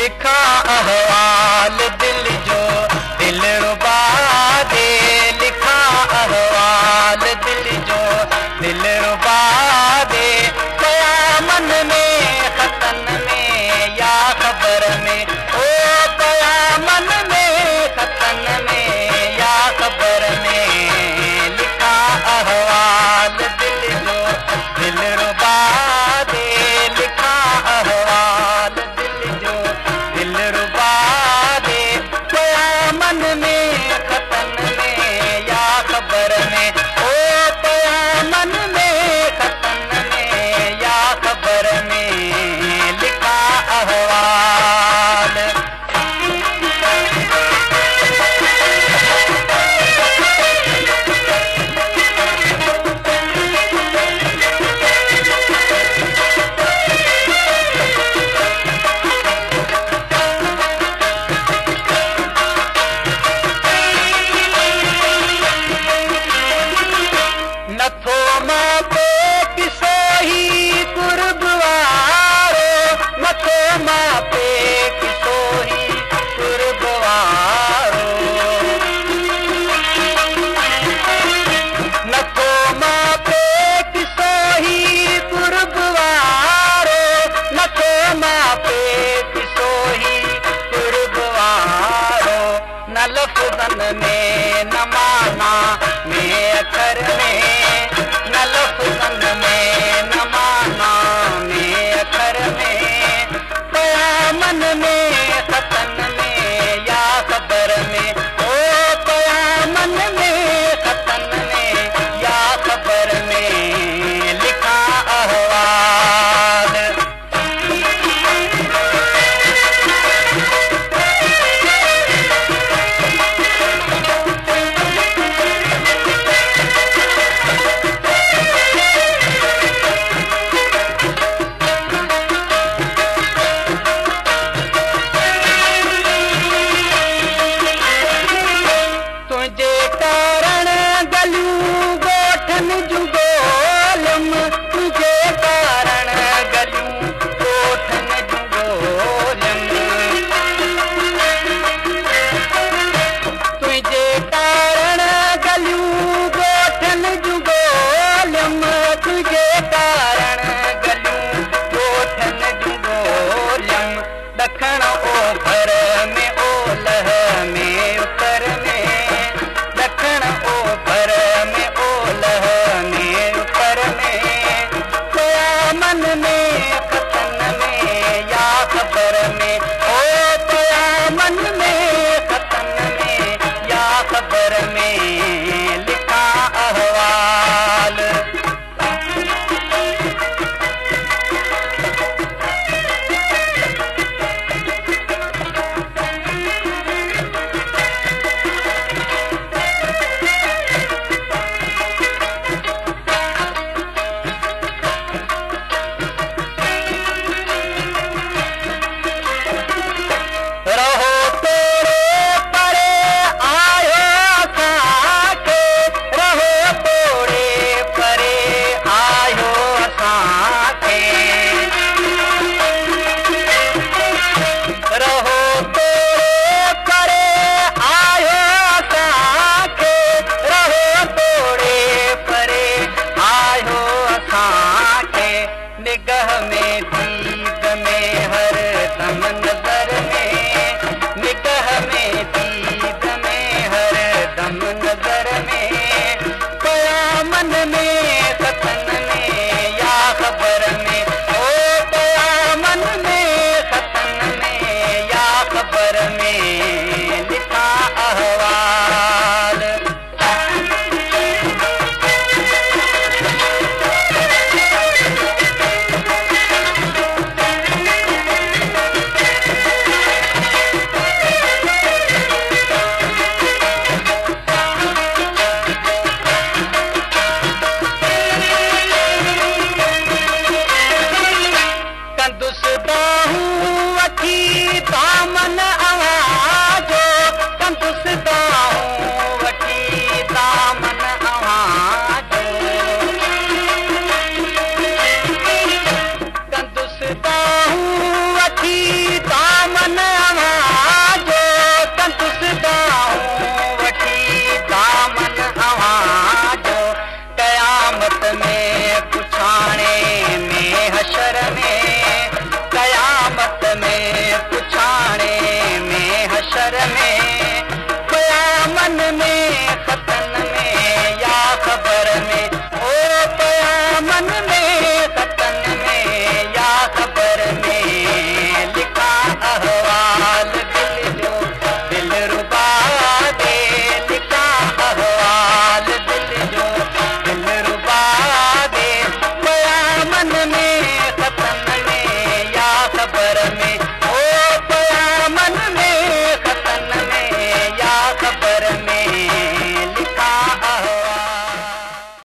लिखा अहवाल दिल जो दिल रुबा दे, लिखा अहवाल दिल जो दिल रुबा दे। कया मन में खतन में या खबर में, ओ कया मन में खतन में या खबर में, लिखा अहवाल दिल जो दिल रुबा दे, लिखा अहवाल दिल जो दिल रुबा दे। कया मन में खतन में या खबर में, ओ कया मन में खतन में या खबर में, लिखा अहवाल। नथो मां पे किसोही कुर्बवारो, नथो मां पे किसोही कुर्बवारो, नथो मां पे किसोही कुर्बवारो, नथो मां पे किसोही कुर्बवारो। न लफ्ज़न में न माना में अखर में, न लफ्ज़न में न माना में अखर में। कया मन में खतन में या खबर में, ओ कया मन में खतन में या खबर में, लिखा अहवाल। तुझे कारण गलियूं गोठन जूं गोलम, तुझे कारण गलियूं गोठन जूं गोलम, तुझे कारण गलियूं गोठन जूं गोलम, तुझे कारण गलियूं गोठन जूं गोलम। ॾखण ओभर